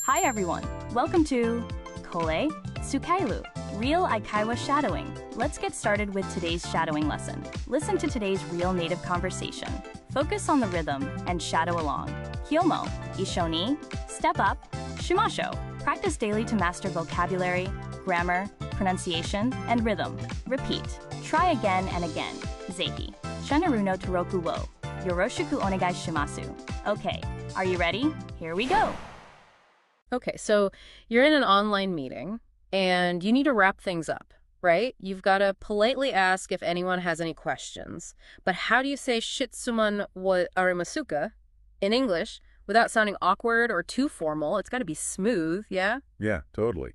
Hi everyone, welcome to Kole Sukailu, Real Aikaiwa Shadowing. Let's get started with today's shadowing lesson. Listen to today's real native conversation. Focus on the rhythm and shadow along. Hyomo, Ishoni, step up, Shimasho. Practice daily to master vocabulary, grammar, pronunciation, and rhythm. Repeat. Try again and again. Zeiki. Shanaru no Toroku wo. Yoroshiku onegai shimasu. Okay, are you ready? Here we go. Okay, so you're in an online meeting and you need to wrap things up, right? You've got to politely ask if anyone has any questions. But how do you say shitsuman wa arimasuka in English without sounding awkward or too formal? It's got to be smooth, yeah? Yeah, totally.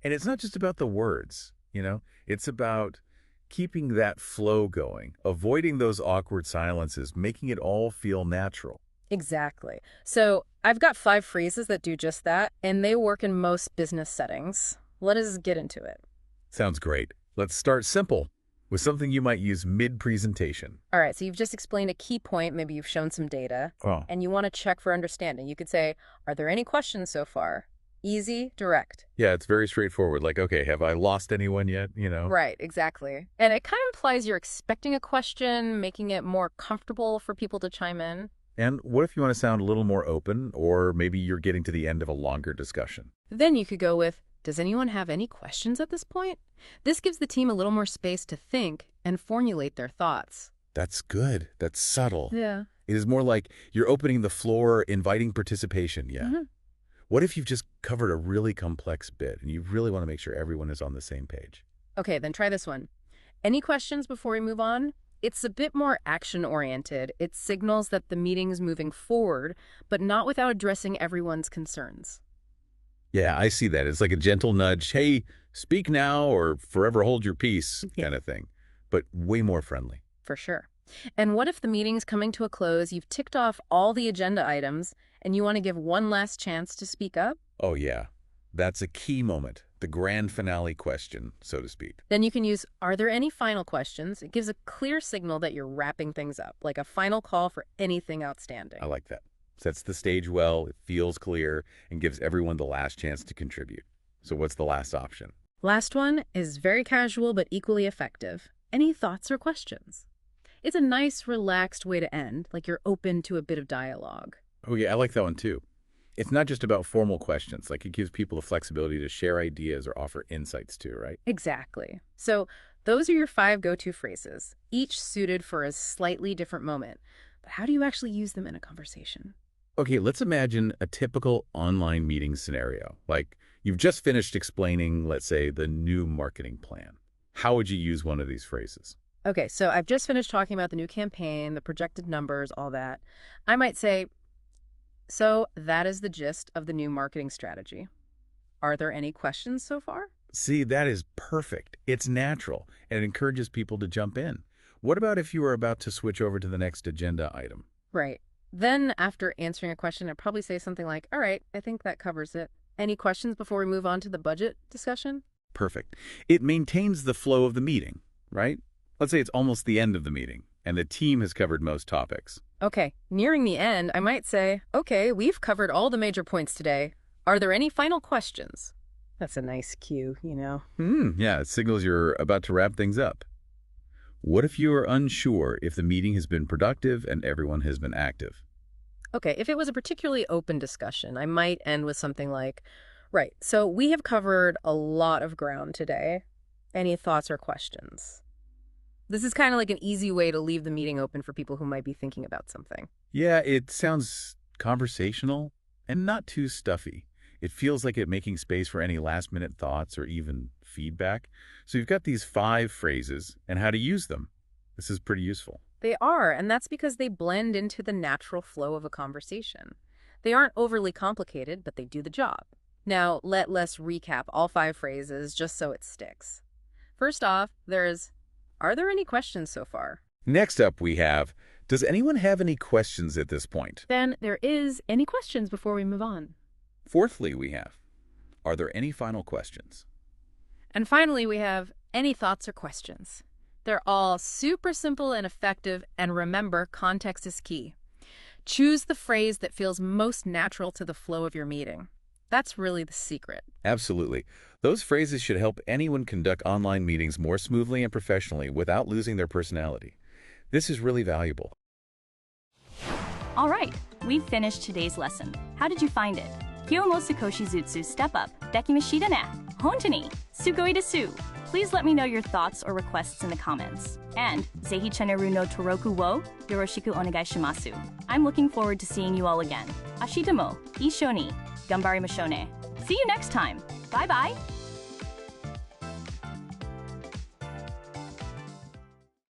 And it's not just about the words, It's about keeping that flow going, avoiding those awkward silences, making it all feel natural. Exactly. So I've got 5 phrases that do just that, and they work in most business settings. Let us get into it. Sounds great. Let's start simple with something you might use mid-presentation. All right, so you've just explained a key point, maybe you've shown some data, and you want to check for understanding. You could say, are there any questions so far? Easy, direct. Yeah, it's very straightforward. Like, okay, have I lost anyone yet, Right, exactly. And it kind of implies you're expecting a question, making it more comfortable for people to chime in. And what if you want to sound a little more open, or maybe you're getting to the end of a longer discussion? Then you could go with, does anyone have any questions at this point? This gives the team a little more space to think and formulate their thoughts. That's good. That's subtle. Yeah. It is more like you're opening the floor, inviting participation, yeah. Mm-hmm. What if you've just covered a really complex bit and you really want to make sure everyone is on the same page? Okay, then try this one. Any questions before we move on? It's a bit more action-oriented. It signals that the meeting's moving forward, but not without addressing everyone's concerns. Yeah, I see that. It's like a gentle nudge, hey, speak now or forever hold your peace kind of thing, but way more friendly. For sure. And what if the meeting's coming to a close, you've ticked off all the agenda items, and you want to give one last chance to speak up? Oh, yeah. That's a key moment, the grand finale question, so to speak. Then you can use, are there any final questions? It gives a clear signal that you're wrapping things up, like a final call for anything outstanding. I like that. Sets the stage well, it feels clear, and gives everyone the last chance to contribute. So what's the last option? Last one is very casual but equally effective. Any thoughts or questions? It's a nice, relaxed way to end, like you're open to a bit of dialogue. Oh, yeah, I like that one, too. It's not just about formal questions. Like, it gives people the flexibility to share ideas or offer insights, too, right? Exactly. So those are your 5 go-to phrases, each suited for a slightly different moment. But how do you actually use them in a conversation? Okay, let's imagine a typical online meeting scenario. Like, you've just finished explaining, let's say, the new marketing plan. How would you use one of these phrases? Okay, so I've just finished talking about the new campaign, the projected numbers, all that. I might say, so that is the gist of the new marketing strategy. Are there any questions so far? See, that is perfect. It's natural, and it encourages people to jump in. What about if you were about to switch over to the next agenda item? Right. Then after answering a question, I'd probably say something like, all right, I think that covers it. Any questions before we move on to the budget discussion? Perfect. It maintains the flow of the meeting, right? Let's say it's almost the end of the meeting, and the team has covered most topics. Okay, nearing the end, I might say, okay, we've covered all the major points today. Are there any final questions? That's a nice cue, Yeah, it signals you're about to wrap things up. What if you are unsure if the meeting has been productive and everyone has been active? Okay, if it was a particularly open discussion, I might end with something like, right, so we have covered a lot of ground today. Any thoughts or questions? This is kind of like an easy way to leave the meeting open for people who might be thinking about something. Yeah, it sounds conversational and not too stuffy. It feels like it's making space for any last-minute thoughts or even feedback. So you've got these 5 phrases and how to use them. This is pretty useful. They are, and that's because they blend into the natural flow of a conversation. They aren't overly complicated, but they do the job. Now, let's recap all 5 phrases just so it sticks. First off, there's, are there any questions so far? Next up, we have, does anyone have any questions at this point? Then there is, any questions before we move on? Fourthly, we have, are there any final questions? And finally, we have, any thoughts or questions? They're all super simple and effective, and remember, context is key. Choose the phrase that feels most natural to the flow of your meeting. That's really the secret. Absolutely. Those phrases should help anyone conduct online meetings more smoothly and professionally without losing their personality. This is really valuable. All right, we've finished today's lesson. How did you find it? 今日も少しずつ step up できましたね。本当にすごいです。Please let me know your thoughts or requests in the comments. And ぜひチャンネルの登録をよろしくお願いします。I'm looking forward to seeing you all again. 明日も一緒に頑張りましょうね。See you next time. Bye bye.